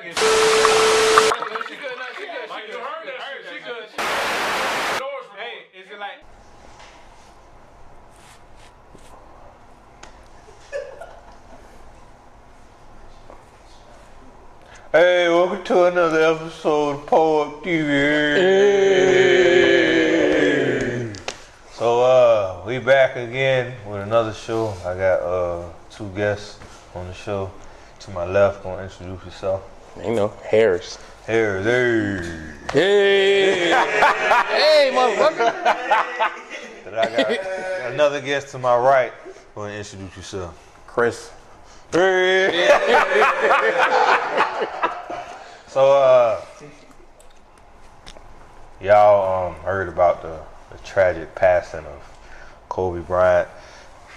Hey, is it like? Hey, welcome to another episode of Pull Up TV. Hey. So, we back again with another show. I got two guests on the show. To my left, gonna introduce yourself. You know, Harris. Harris, Hey, hey, motherfucker. Then I got another guest to my right. Gonna introduce yourself. Chris. Hey. So, y'all heard about the tragic passing of Kobe Bryant.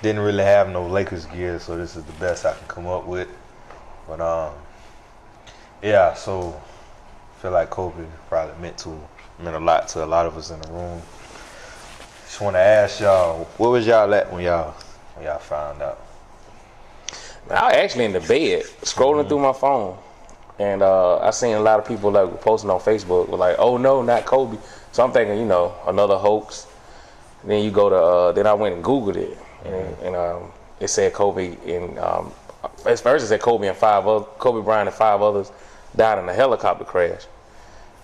Didn't really have no Lakers gear, so this is the best I can come up with. But yeah, so I feel like Kobe probably meant a lot to a lot of us in the room. Just want to ask y'all, where was y'all at when y'all found out? I was actually in the bed, scrolling through my phone, and I seen a lot of people like posting on Facebook with like, "Oh no, not Kobe." So I'm thinking, you know, another hoax. And then you go to, then I went and Googled it, and it said Kobe and at first it said Kobe Bryant and 5 others died in a helicopter crash.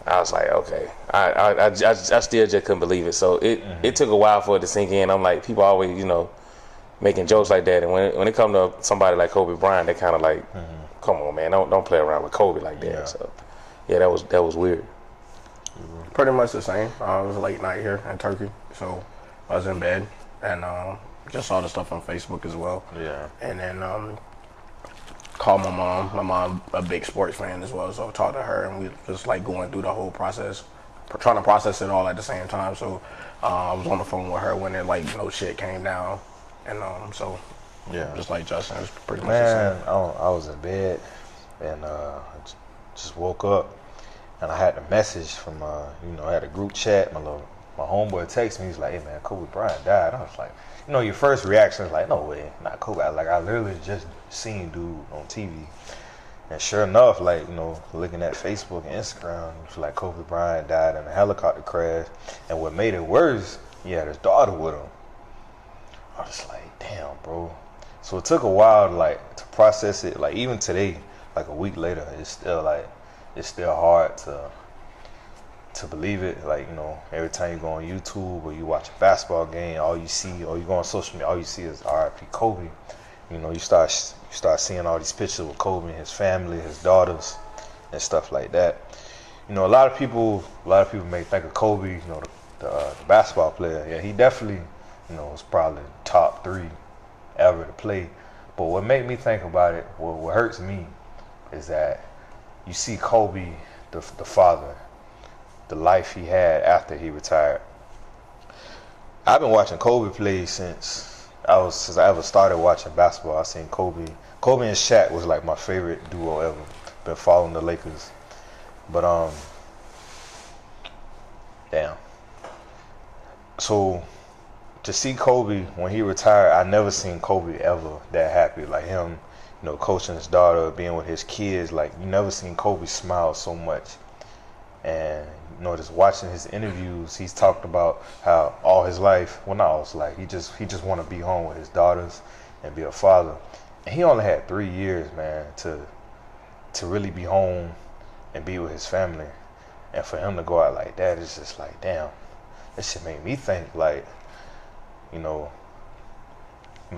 I was like, okay, I still just couldn't believe it. So it took a while for it to sink in. I'm like, people always, you know, making jokes like that, and when it comes to somebody like Kobe Bryant, they kind of like, come on, man, don't play around with Kobe like that. Yeah. So yeah, that was weird. Pretty much the same. It was a late night here in Turkey, so I was in bed and just saw the stuff on Facebook as well. Yeah. And then called my mom. My mom a big sports fan as well, so I talked to her and we just like going through the whole process, trying to process it all at the same time. So I was on the phone with her when it like shit came down, and so yeah, just like Justin, it's pretty much the same. I was in bed and just woke up and I had a message from I had a group chat. My homeboy texted me. He's like, "Hey man, Kobe Bryant died." I was like, your first reaction is like, "No way, not Kobe." I literally just seen dude on TV, and sure enough, looking at Facebook and Instagram, it was like Kobe Bryant died in a helicopter crash. And what made it worse, he had his daughter with him. I was just like, damn, bro. So it took a while to process it. Like even today, like a week later, it's still hard to believe it. Every time you go on YouTube or you watch a basketball game, all you see, or you go on social media, all you see is R.I.P. Kobe. You start seeing all these pictures with Kobe and his family, his daughters, and stuff like that. A lot of people may think of Kobe, the basketball player. Yeah, he definitely, was probably top 3 ever to play. But what made me think about it, what hurts me, is that you see Kobe, the father, the life he had after he retired. I've been watching Kobe play since I ever started watching basketball. I seen Kobe and Shaq was like my favorite duo ever. Been following the Lakers, but damn. So to see Kobe when he retired, I never seen Kobe ever that happy. Like him, coaching his daughter, being with his kids. Like you never seen Kobe smile so much. And just watching his interviews, he's talked about how all his life, well not all his life, he just want to be home with his daughters and be a father. And he only had 3 years, man, to really be home and be with his family. And for him to go out like that, it's just like, damn, that shit made me think like,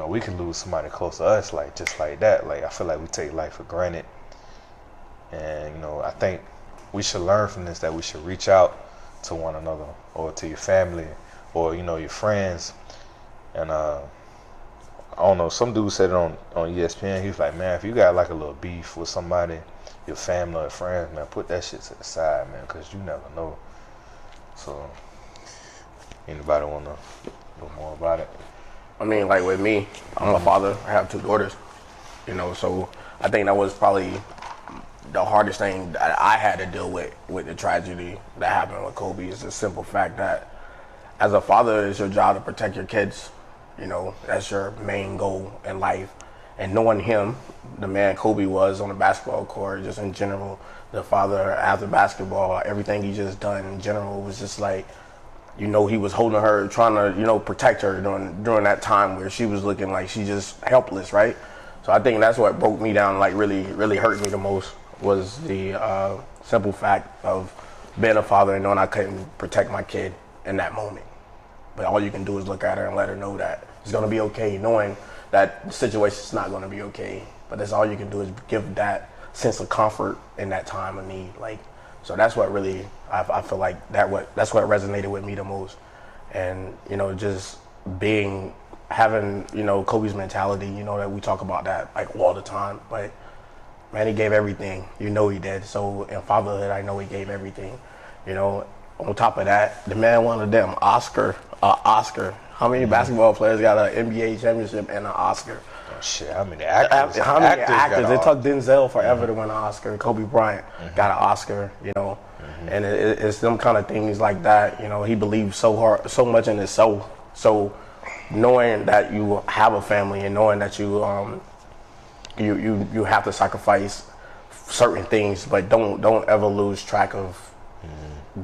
we could lose somebody close to us just like that. Like I feel like we take life for granted. And I think we should learn from this, that we should reach out to one another or to your family or your friends. And I don't know, some dude said it on ESPN. He was like, man, if you got like a little beef with somebody, your family or friends, man, put that shit to the side, man, because you never know. So anybody want to know more about it? I mean, like with me, I'm a father. I have 2 daughters, so I think that was probably the hardest thing that I had to deal with the tragedy that happened with Kobe. Is the simple fact that as a father, it's your job to protect your kids. That's your main goal in life. and knowing him, the man Kobe was on the basketball court, just in general, the father after basketball, everything he just done in general was just like, he was holding her, trying to, protect her during that time where she was looking like she just helpless, right? So I think that's what broke me down, like really, really hurt me the most, was the simple fact of being a father and knowing I couldn't protect my kid in that moment. But all you can do is look at her and let her know that it's going to be okay, knowing that the situation's not going to be okay. But that's all you can do is give that sense of comfort in that time of need. So that's what really, I feel like that's what resonated with me the most. And, just having, Kobe's mentality, that we talk about that like all the time. But man, he gave everything. He did. So in fatherhood, I know he gave everything. On top of that, the man wanted them Oscar. How many basketball players got an NBA championship and an Oscar? Oh, shit, how many actors? How many actors? It took Denzel forever to win an Oscar. Kobe Bryant got an Oscar, and it's them kind of things like that. He believed so much in himself. So knowing that you have a family and knowing that you have to sacrifice certain things, but don't ever lose track of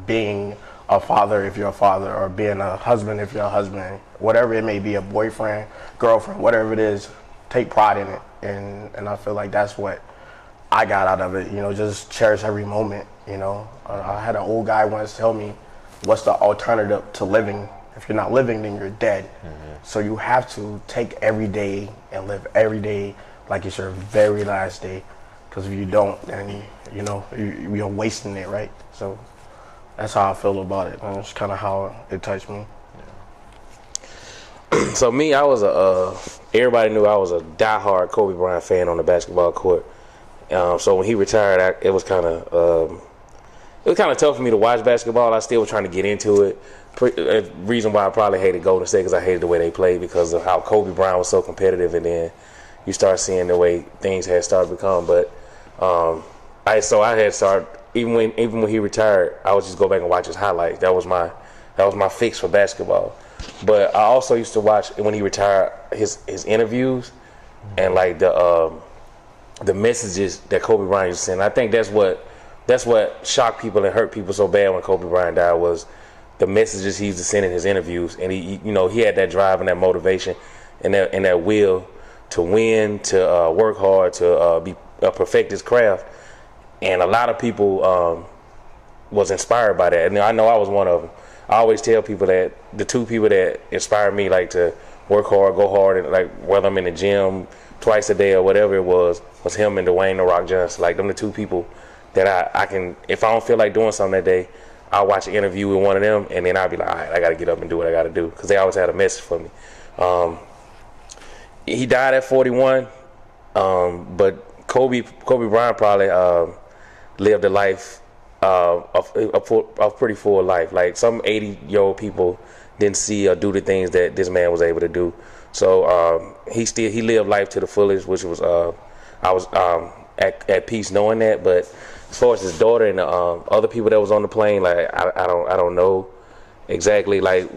being a father if you're a father, or being a husband if you're a husband, whatever it may be, a boyfriend, girlfriend, whatever it is, take pride in it. And I feel like that's what I got out of it, just cherish every moment. I had an old guy once tell me, what's the alternative to living? If you're not living, then you're dead. So you have to take every day and live every day like it's your very last day, because if you don't, then you're wasting it, right? So that's how I feel about it, and it's kind of how it touched me. So me, I was everybody knew I was a diehard Kobe Bryant fan on the basketball court. So when he retired, it was kind of tough for me to watch basketball. I still was trying to get into it. Reason why I probably hated Golden State, because I hated the way they played, because of how Kobe Bryant was so competitive, and then you start seeing the way things had started to become. But I had started, even when he retired, I would just go back and watch his highlights. That was my fix for basketball. But I also used to watch, when he retired, his interviews and like the messages that Kobe Bryant used to send. I think that's what shocked people and hurt people so bad when Kobe Bryant died, was the messages he used to send in his interviews. And he had that drive and that motivation and that will to win, to work hard, to perfect his craft. And a lot of people was inspired by that. And I know I was one of them. I always tell people that the two people that inspired me, like, to work hard, go hard, and like whether I'm in the gym twice a day or whatever it was him and Dwayne "The Rock" Johnson. Like, them the two people that I can, if I don't feel like doing something that day, I'll watch an interview with one of them, and then I'll be like, all right, I got to get up and do what I got to do, because they always had a message for me. He died at 41, but Kobe Bryant probably lived a life, a pretty full life. Like, some 80-year-old people didn't see or do the things that this man was able to do. So he lived life to the fullest, which was I was at peace knowing that. But as far as his daughter and other people that was on the plane, like, I don't know exactly like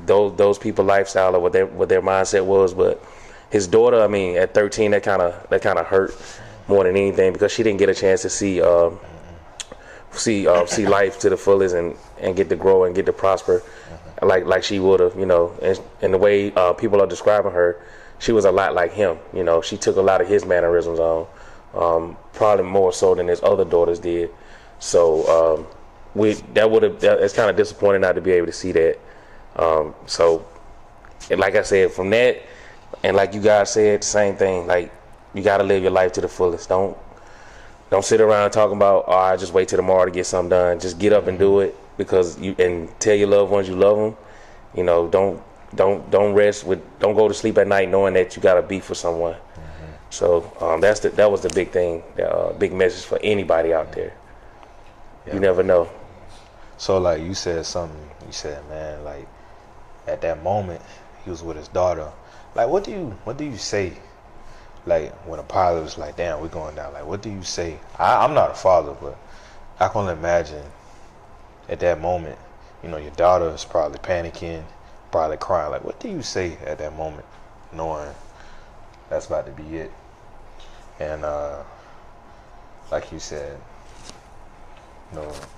those people lifestyle or what their mindset was. But his daughter, I mean, at 13, that kind of hurt more than anything, because she didn't get a chance to see life to the fullest and get to grow and get to prosper like she would have, and the way people are describing her, she was a lot like him. She took a lot of his mannerisms on, probably more so than his other daughters did. So it's kind of disappointing not to be able to see that. So, and like I said, from that, and like you guys said, the same thing. Like, you got to live your life to the fullest. Don't sit around talking about, oh, I just wait till tomorrow to get something done. Just get up and do it, and tell your loved ones you love them. Don't rest don't go to sleep at night knowing that you got to be for someone. So that was the big thing, big message for anybody out there. Yeah. You never know. So, like, you said something. You said, man, like, at that moment he was with his daughter. Like, what do you say? Like, when a pilot was like, damn, we're going down. Like, what do you say? I'm not a father, but I can only imagine at that moment, your daughter is probably panicking, probably crying. Like, what do you say at that moment, knowing that's about to be it. And like you said,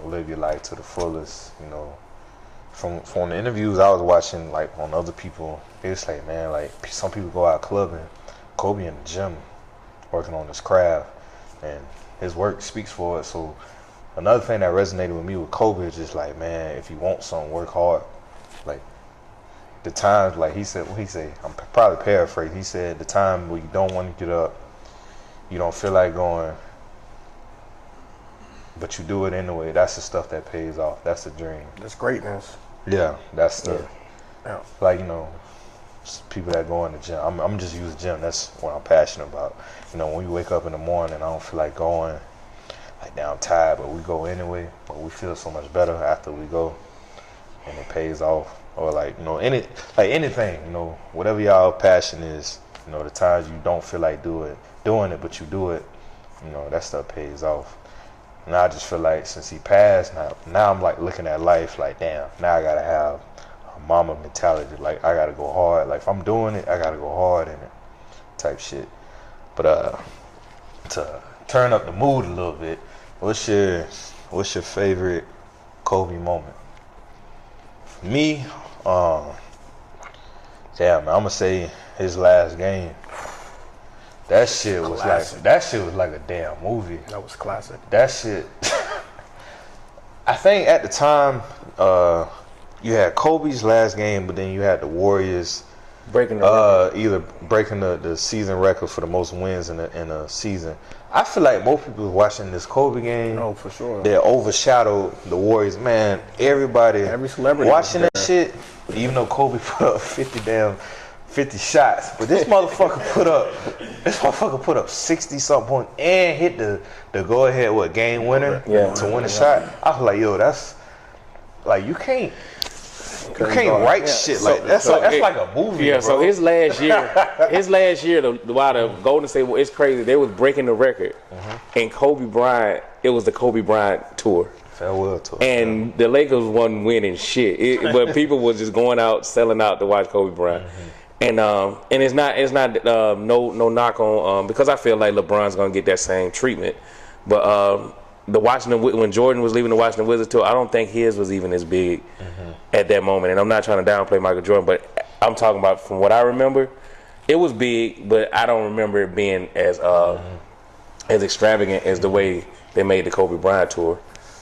live your life to the fullest. From the interviews I was watching, like on other people, they was like, man, like some people go out clubbing, Kobe in the gym, working on his craft, and his work speaks for it. So another thing that resonated with me with Kobe is just like, man, if you want something, work hard. Like the times, like he said, I'm probably paraphrasing. He said the time where you don't want to get up, you don't feel like going, but you do it anyway. That's the stuff that pays off. That's the dream. That's greatness. Yeah, that's the Yeah. like people that go in the gym. I'm just use the gym. That's what I'm passionate about. When we wake up in the morning, I don't feel like going. Like, damn, I'm tired, but we go anyway. But we feel so much better after we go, and it pays off. Or anything, whatever y'all passion is. The times you don't feel like doing it, but you do it. That stuff pays off. And I just feel like since he passed, now I'm like looking at life like, damn, now I gotta have a mama mentality. Like, I gotta go hard. Like, if I'm doing it, I gotta go hard in it, type shit. But to turn up the mood a little bit, what's your favorite Kobe moment? For me, damn, man, I'm gonna say his last game. That shit was like a damn movie. That was classic. That shit. I think at the time, you had Kobe's last game, but then you had the Warriors breaking the record. either breaking the season record for the most wins in a season. I feel like most people watching this Kobe game, Oh, for sure. they overshadowed the Warriors. Man, every celebrity watching that shit, even though Kobe put up 50 shots, but this motherfucker put up 60 something points and hit the go ahead game winner to win a shot. I was like, yo, that's like you can't write shit like that. That's like a movie. Yeah, bro. so his last year, while the Golden State, it's crazy. They was breaking the record, and Kobe Bryant, it was the Kobe Bryant tour. Farewell tour. And the Lakers wasn't winning shit, but people was just going out, selling out to watch Kobe Bryant. And it's not no knock on because I feel like LeBron's gonna get that same treatment, but when Jordan was leaving the Washington Wizards tour, I don't think his was even as big at that moment. And I'm not trying to downplay Michael Jordan, but I'm talking about from what I remember, it was big, but I don't remember it being as extravagant as the way they made the Kobe Bryant tour.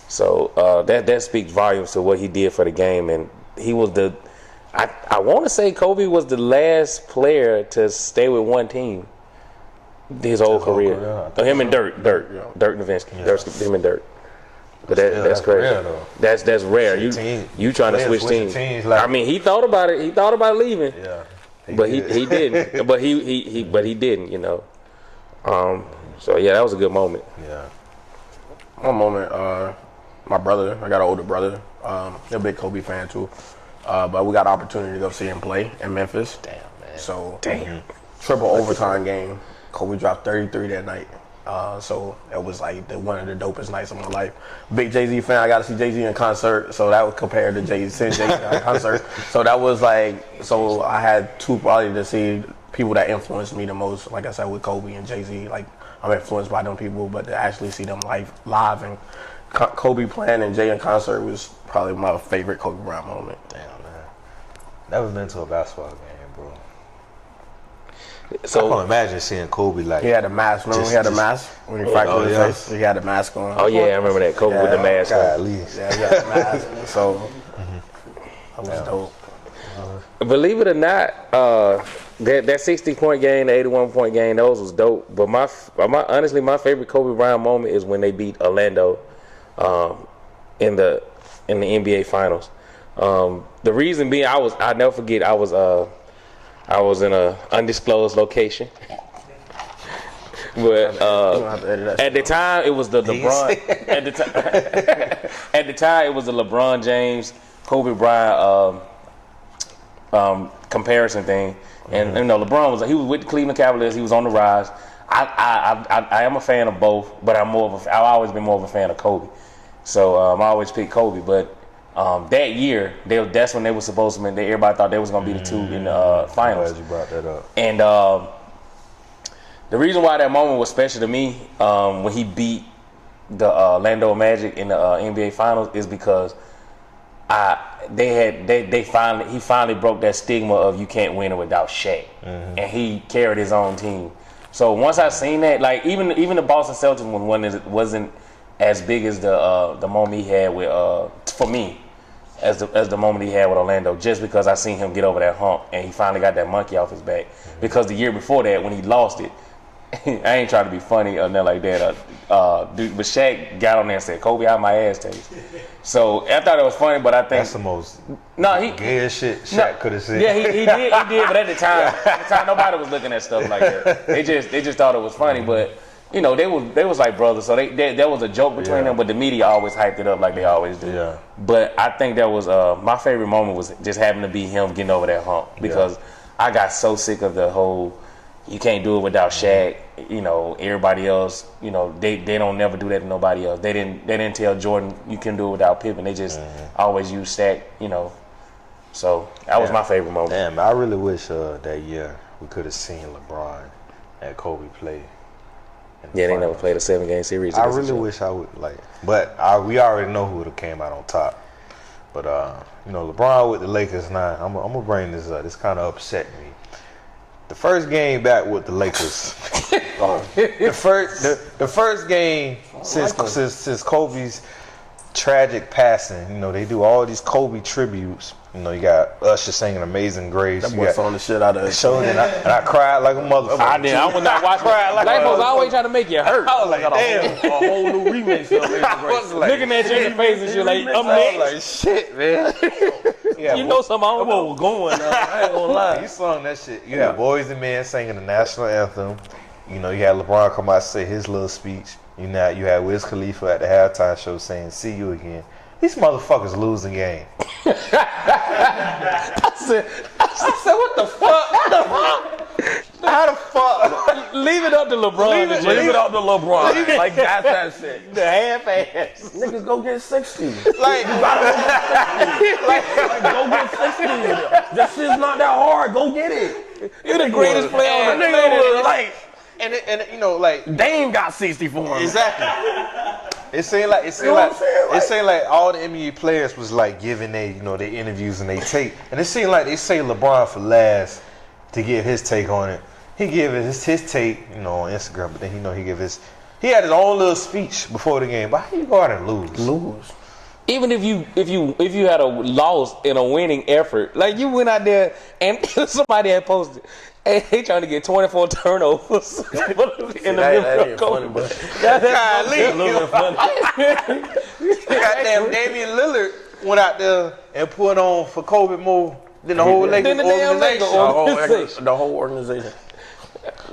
So that speaks volumes to what he did for the game, and he was I want to say Kobe was the last player to stay with one team his whole career. Him and Dirk Nowitzki. Yeah. Him and Dirk. But that's crazy. Rare, that's rare. You trying to switch teams? I mean, he thought about it. He thought about leaving. Yeah. But he didn't. But he didn't. So yeah, that was a good moment. Yeah. One moment, my brother, I got an older brother. He's a big Kobe fan too. But we got an opportunity to go see him play in Memphis. Damn, man. So, triple overtime game. Kobe dropped 33 that night. So it was like one of the dopest nights of my life. Big Jay-Z fan. I got to see Jay-Z in concert. So that was compared to Jay-Z in concert. So that was so I had two probably to see people that influenced me the most. Like I said, with Kobe and Jay-Z, like I'm influenced by them people, but to actually see them live and Kobe playing and Jay in concert was probably my favorite Kobe Bryant moment. Damn, man. Never been to a basketball game, bro. So I can't imagine seeing Kobe like. He had a mask. Remember he had a mask when he fractured his face? He had a mask on. Oh yeah, I remember that Kobe with the mask on. At least. Yeah, he had a mask. So that was dope. Believe it or not, that 60-point game, the 81-point game, those was dope. But honestly, my favorite Kobe Bryant moment is when they beat Orlando in the NBA Finals. The reason being, I never forget, I was in a undisclosed location. But at the time, it was the LeBron. At the time, it was the LeBron James, Kobe Bryant comparison thing. And LeBron he was with the Cleveland Cavaliers. He was on the rise. I am a fan of both, but I've always been more of a fan of Kobe. So I always pick Kobe. But that year, that's when they were supposed to. Everybody thought they was gonna be the two in the finals. I'm glad you brought that up. And The reason why that moment was special to me when he beat the Orlando Magic in the NBA Finals is because he finally broke that stigma of you can't win it without Shaq, and he carried his own team. So once I seen that, like even the Boston Celtics one wasn't as big as the moment he had with for me as the moment he had with Orlando, just because I seen him get over that hump and he finally got that monkey off his back. Because the year before that, when he lost it, I ain't trying to be funny or nothing like that. Dude, but Shaq got on there and said, "Kobe, how my ass taste." So I thought it was funny, but I think that's the most gay shit Shaq could have said. Yeah, he did. But at the time, nobody was looking at stuff like that. They just thought it was funny. But you know, they was like brothers, so there was a joke between them. But the media always hyped it up like they always do. Yeah. But I think that was my favorite moment was just having to be him getting over that hump, because I got so sick of the whole you can't do it without Shaq. You know, everybody else, you know, they don't never do that to nobody else. They didn't tell Jordan you can do it without Pippen. They just always use Shaq, you know. So that was my favorite moment. Damn, I really wish that year we could have seen LeBron and Kobe play. They never played a 7-game series. I really wish I would but we already know who would have came out on top. But you know, LeBron with the Lakers now. I'm gonna bring this up. This kind of upset me. The first game back with the Lakers. the first game since Kobe's tragic passing. You know, they do all these Kobe tributes. You know, you got Usher singing "Amazing Grace." That boy song the shit out of it. And I cried like a motherfucker. I did. I was not watching. Black folks always trying to make you hurt. I was like, damn, a whole new remix of Amazing Grace. Looking at you in your face and shit like, I'm next. Like, shit, man. You know something I don't know. We're going. I ain't gonna lie. You sung that shit. You had Boys and Men singing the national anthem. You know, you had LeBron come out and say his little speech. You had Wiz Khalifa at the halftime show saying, "See you again." These motherfuckers losing game. I said, what the fuck? How the fuck? Leave it up to LeBron. Leave it up to LeBron. Like, that's that shit. The half-ass. Niggas go get 60. Like, go get 60. That shit's not that hard. Go get it. You're the greatest player on the planet. Like, and you know, like Dame got 60 for him. Exactly. It seemed like all the NBA players was like giving their interviews and they take, and it seemed like they say LeBron for last to give his take on it. He gave his take, on Instagram, but then he had his own little speech before the game. But how you go out and lose? Even if you had a loss in a winning effort, like you went out there and somebody had posted, hey, they trying to get 24 turnovers in the middle of funny, but that's a little bit funny. Goddamn Damian Lillard went out there and put on for Kobe more than the whole Lakers organization. The whole organization.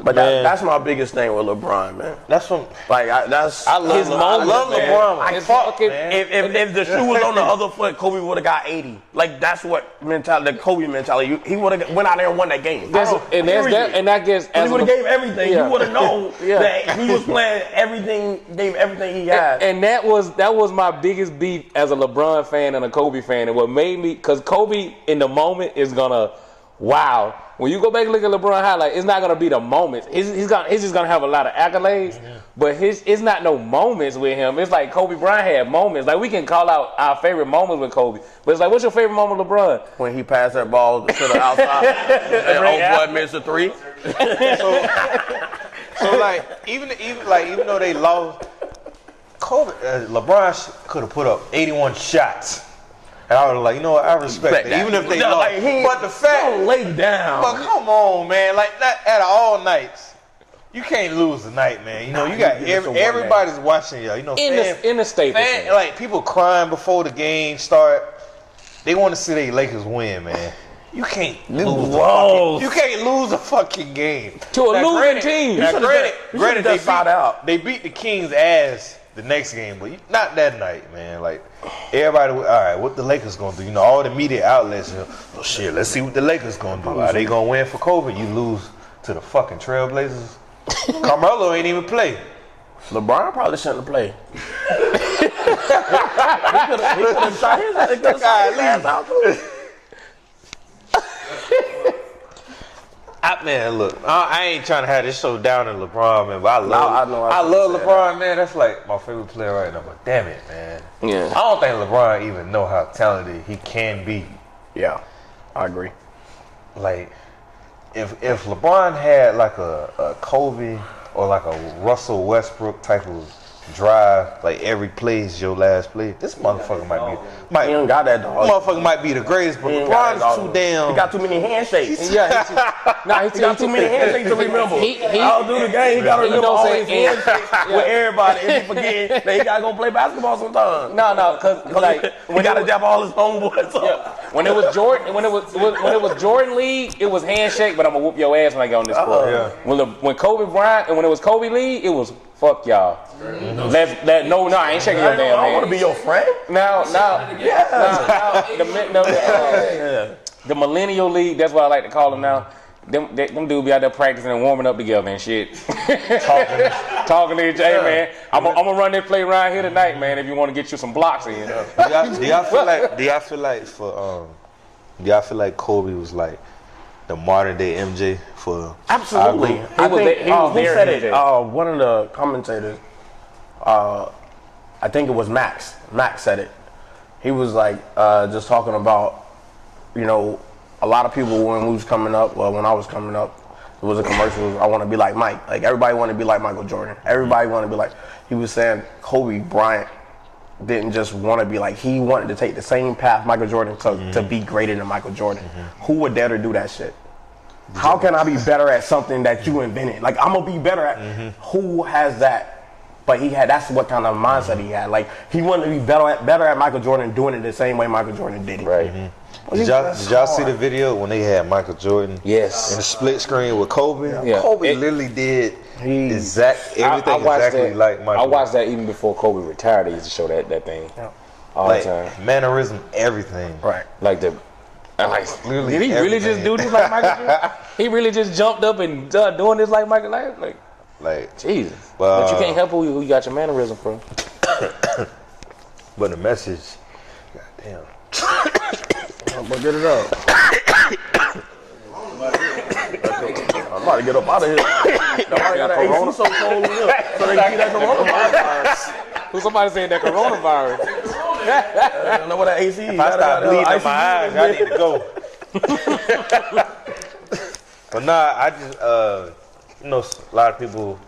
But that's my biggest thing with LeBron, man. That's what I love LeBron. If the shoe was on the other foot, Kobe would have got 80. Like, that's what mentality, the Kobe mentality. He would have went out there and won that game. I guess he would have gave everything. You would have known that he was playing everything, gave everything he had. And that was my biggest beef as a LeBron fan and a Kobe fan, and what made me, because Kobe in the moment is gonna when you go back and look at LeBron highlight, it's not gonna be the moments. He's just gonna have a lot of accolades, but it's not no moments with him. It's like Kobe Bryant had moments. Like, we can call out our favorite moments with Kobe, but it's like, what's your favorite moment with LeBron? When he passed that ball to the outside and boy missed a three. So like even though they lost, Kobe LeBron could have put up 81 shots. And I was like, I respect that. Even if they lost. But the fact, don't lay down. But come on, man. Like, not out of all nights, you can't lose a night, man. You got everybody's watching you. In the Staples Center. Like, people crying before the game start. They want to see their Lakers win, man. You can't lose a fucking game to a losing team. Now, granted, they beat the Kings' ass the next game, but not that night, man. Like, everybody, all right, what the Lakers gonna do? All the media outlets, shit, let's see what the Lakers gonna do. Are they gonna win for Kobe? You lose to the fucking Trailblazers. Carmelo ain't even play. LeBron probably shouldn't have played. He could have shot his ass out too. Man, look, I ain't trying to have this show down in LeBron, man, but I love LeBron, LeBron, man. That's like my favorite player right now. But damn it, man. Yeah. I don't think LeBron even know how talented he can be. Yeah, I agree. Like, if LeBron had like a Kobe or like a Russell Westbrook type of drive, like every play is your last play, this motherfucker He don't got that dog. motherfucker might be the greatest, but LeBron's too damn. He got too many handshakes. Yeah, he got too many handshakes to remember. I'll do the game. He got to remember all his handshakes with everybody. If he forget that he got to go play basketball sometimes. No, because like he got to jab all his homeboys up. Yeah. When it was Jordan League, it was handshake, but I'm gonna whoop your ass when I get on this court. When Kobe Bryant and when it was Kobe League, it was fuck y'all. No, I ain't shaking your damn hand. I want to be your friend. Now, the Millennial League, that's what I like to call them now. Them dudes be out there practicing and warming up together and shit. Talking to each other, man. I'm gonna run this play around here tonight, man, if you want to get you some blocks in. Do y'all feel like Kobe was like the modern day MJ for Absolutely. I think who said it? One of the commentators, I think it was Max. Max said it. He was like just talking about, a lot of people when we was coming up, well, when I was coming up, it was a commercial. I want to be like Mike. Like everybody wanted to be like Michael Jordan. Everybody wanted to be like. He was saying Kobe Bryant didn't just want to be like. He wanted to take the same path Michael Jordan took to be greater than Michael Jordan. Who would dare to do that shit? How can I be better at something that you invented? Like I'm gonna be better at. Who has that? But that's what kind of mindset he had. Like he wanted to be better at Michael Jordan, doing it the same way Michael Jordan did it. Right. Did y'all see the video when they had Michael Jordan? Yes. In the split screen with Kobe? Yeah. Kobe literally did everything exactly like Michael. I watched that even before Kobe retired. They used to show that thing all the time. Mannerism, everything. Right. Like did he really just do this like Michael Jordan? He really just jumped up and doing this like Michael? Like Jesus. But you can't help who you got your mannerism from. But the message, goddamn. But get it up. I'm about to get up out of here. Nobody got an AC so cold in here, so they can get that coronavirus. Who somebody saying that coronavirus? I don't know what that AC is. If I start bleeding in my eyes, I need to go. But nah, I just, a lot of people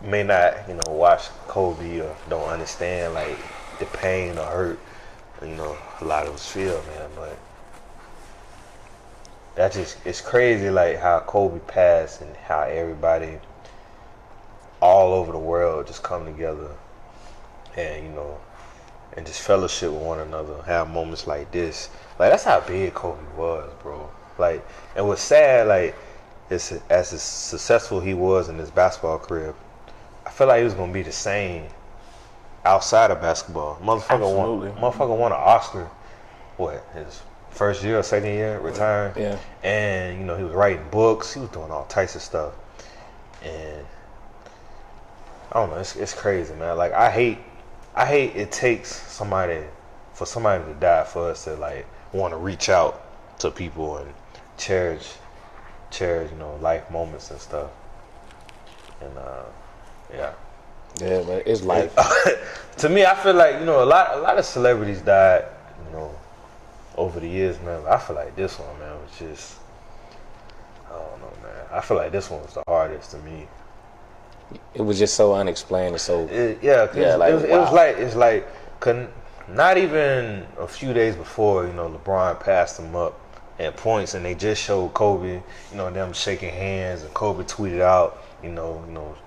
may not, watch Kobe or don't understand like the pain or hurt, a lot of us feel, man. But it's crazy like how Kobe passed and how everybody all over the world just come together and, and just fellowship with one another, have moments like this. Like that's how big Kobe was, bro. Like, and what's sad, like, as successful he was in his basketball career, I feel like he was gonna be the same outside of basketball. Motherfucker won an Oscar. What, his first year or second year retiring? Yeah. And he was writing books. He was doing all types of stuff. And I don't know. It's crazy, man. Like I hate it takes for somebody to die for us to like want to reach out to people and cherish life moments and stuff. And yeah, but it's life. To me, I feel like a lot of celebrities died, over the years, man. I feel like this one, man, was just, I don't know, man. I feel like this one was the hardest to me. It was just so unexplained and so. It's like not even a few days before, LeBron passed him up at points, and they just showed Kobe, them shaking hands, and Kobe tweeted out,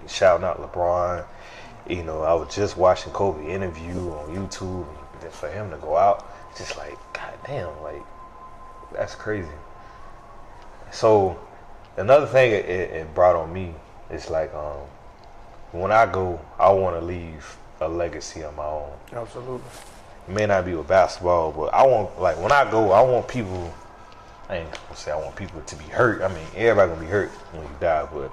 shouting out LeBron. I was just watching Kobe interview on YouTube, and for him to go out, just like, goddamn, like, that's crazy. So, another thing it brought on me is like, when I go, I want to leave a legacy of my own. Absolutely. It may not be with basketball, but I want, like, when I go, I want people. I ain't gonna say I want people to be hurt. I mean, everybody gonna be hurt when you die, but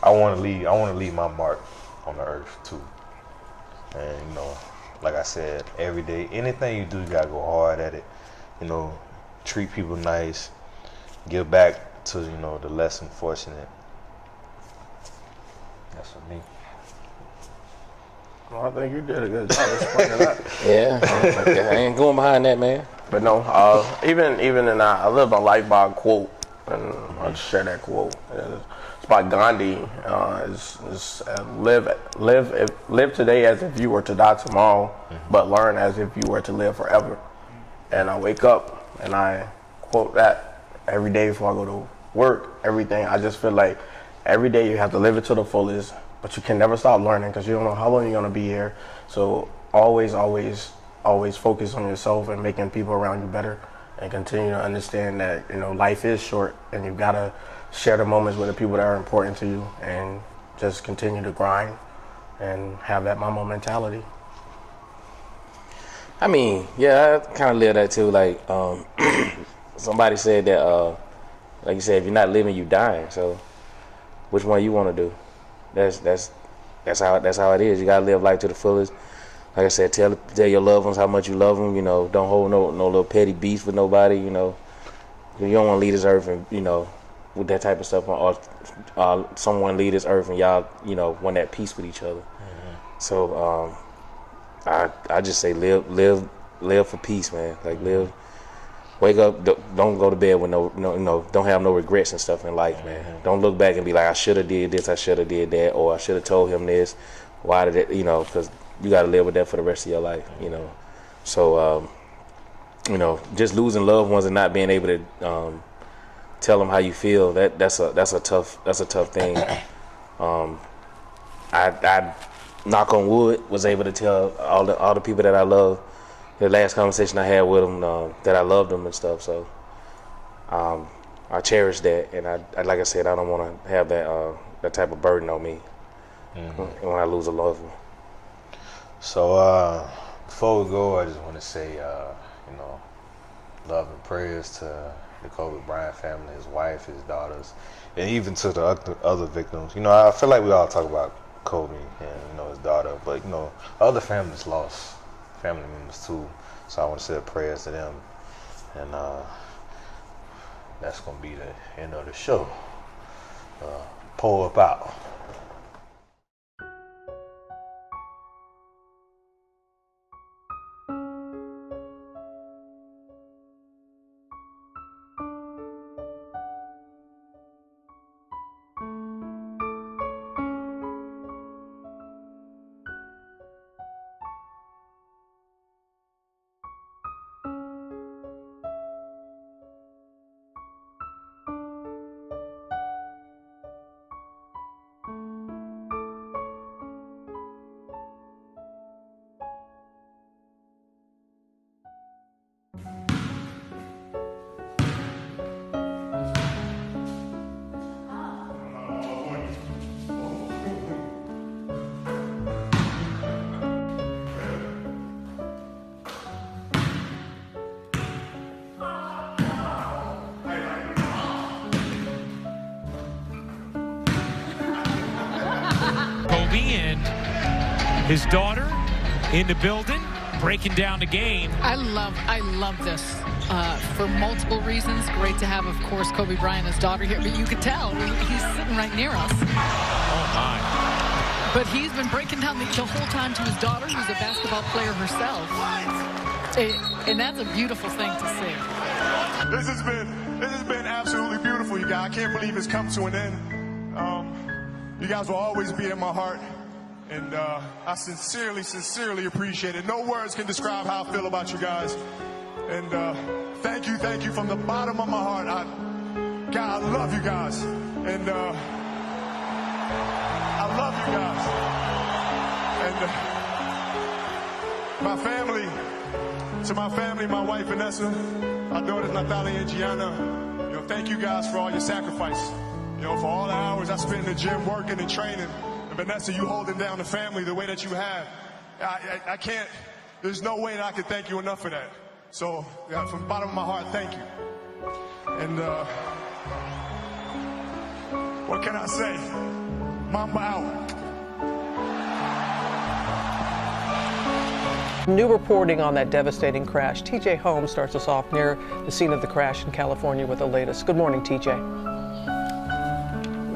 I want to leave my mark on the earth too. And like I said, every day, anything you do, you gotta go hard at it. Treat people nice. give back to, you know, the less unfortunate. That's for me. Well, I think you did a good job explaining that. Yeah, okay. I ain't going behind that, man. But no, even in I live my life by a quote, and I'll just share that quote. It's by Gandhi. It's live today as if you were to die tomorrow, but learn as if you were to live forever. And I wake up and I quote that every day before I go to work. Everything. I just feel like every day you have to live it to the fullest, but you can never stop learning because you don't know how long you're gonna be here. So always focus on yourself and making people around you better, and continue to understand that, you know, life is short and you've got to share the moments with the people that are important to you, and just continue to grind and have that MAMBA mentality. I mean, yeah, I kind of live that too. Like, somebody said that, like you said, if you're not living, you dying. So, which one you want to do? That's how it is. You gotta live life to the fullest. Like I said, tell your loved ones how much you love them. You know, don't hold no little petty beef with nobody. You know, you don't want to leave this earth and, you know, with that type of stuff, or someone leave this earth and y'all, you know, want that peace with each other. Mm-hmm. So I just say live for peace, man. Like, live, wake up, don't go to bed with no, don't have no regrets and stuff in life, man. Mm-hmm. Don't look back and be like, I should have did this, I should have did that, or I should have told him this. Why did it, you know? Because you got to live with that for the rest of your life, you know. So, you know, just losing loved ones and not being able to tell them how you feel, that's a tough thing. I knock on wood, was able to tell all the people that I love, the last conversation I had with them, that I loved them and stuff. So I cherish that, and I like I said, I don't want to have that type of burden on me when I lose a loved one. So before we go, I just want to say, you know, love and prayers to the Kobe Bryant family, his wife, his daughters, and even to the other victims. You know, I feel like we all talk about Kobe and, you know, his daughter, but, you know, other families lost family members too. So I want to say prayers to them, and that's gonna be the end of the show. Pull up out. And his daughter in the building, breaking down the game. I love this for multiple reasons. Great to have, of course, Kobe Bryant, his daughter here, but you could tell he's sitting right near us. Oh my! But he's been breaking down the whole time to his daughter, who's a basketball player herself. And that's a beautiful thing to see. This has been absolutely beautiful, you guys. I can't believe it's come to an end. You guys will always be in my heart, and I sincerely appreciate it. No words can describe how I feel about you guys. And thank you from the bottom of my heart. God, I love you guys, and I love you guys. And my family, my wife Vanessa, my daughters Natalia and Gianna, you know, thank you guys for all your sacrifice. You know, for all the hours I spent in the gym working and training. And Vanessa, you holding down the family the way that you have. I can't, there's no way that I can thank you enough for that. So, from the bottom of my heart, thank you. And what can I say? MAMBA out. New reporting on that devastating crash. TJ Holmes starts us off near the scene of the crash in California with the latest. Good morning, TJ.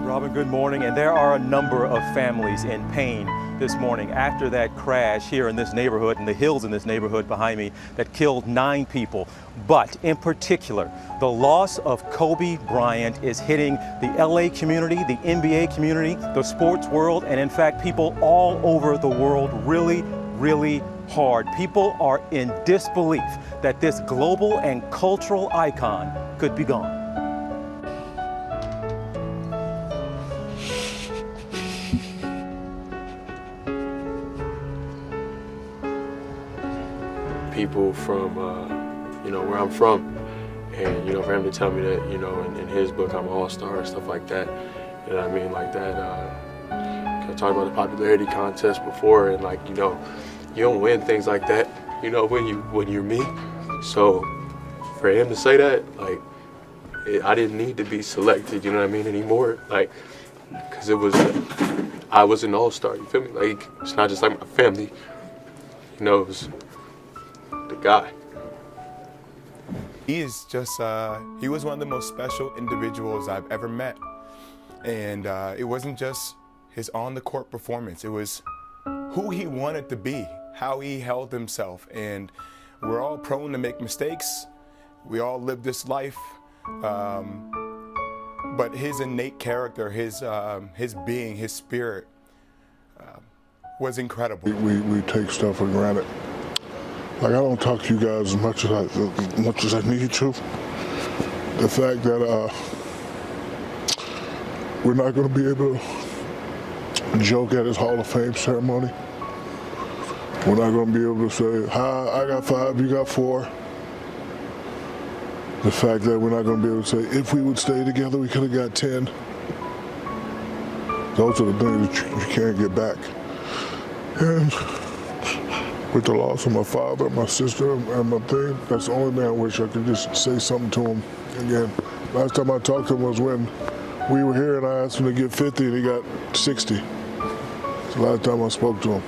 Robin, good morning. And there are a number of families in pain this morning after that crash here in this neighborhood, in the hills in this neighborhood behind me, that killed 9 people. But in particular, the loss of Kobe Bryant is hitting the LA community, the NBA community, the sports world, and in fact, people all over the world really, really hard. People are in disbelief that this global and cultural icon could be gone. People from, where I'm from, and, for him to tell me that, in his book I'm an all-star and stuff like that, you know what I mean, like that, I talked about the popularity contest before, and you don't win things like that, when you're me. So for him to say that, I didn't need to be selected, you know what I mean, anymore, because I was an all-star, you feel me? It's not just like my family, it was the guy. He is just, he was one of the most special individuals I've ever met. And it wasn't just his on-the-court performance, it was who he wanted to be, how he held himself. And we're all prone to make mistakes. We all live this life. But his innate character, his being, his spirit was incredible. We take stuff for granted. I don't talk to you guys as much as I need to. The fact that we're not going to be able to joke at his Hall of Fame ceremony. We're not going to be able to say, hi, I got 5, you got 4. The fact that we're not going to be able to say, if we would stay together, we could have got 10. Those are the things that you can't get back. And with the loss of my father, my sister, and my thing, that's the only thing I wish I could just say something to him again. Last time I talked to him was when we were here and I asked him to get 50 and he got 60. It's the last time I spoke to him.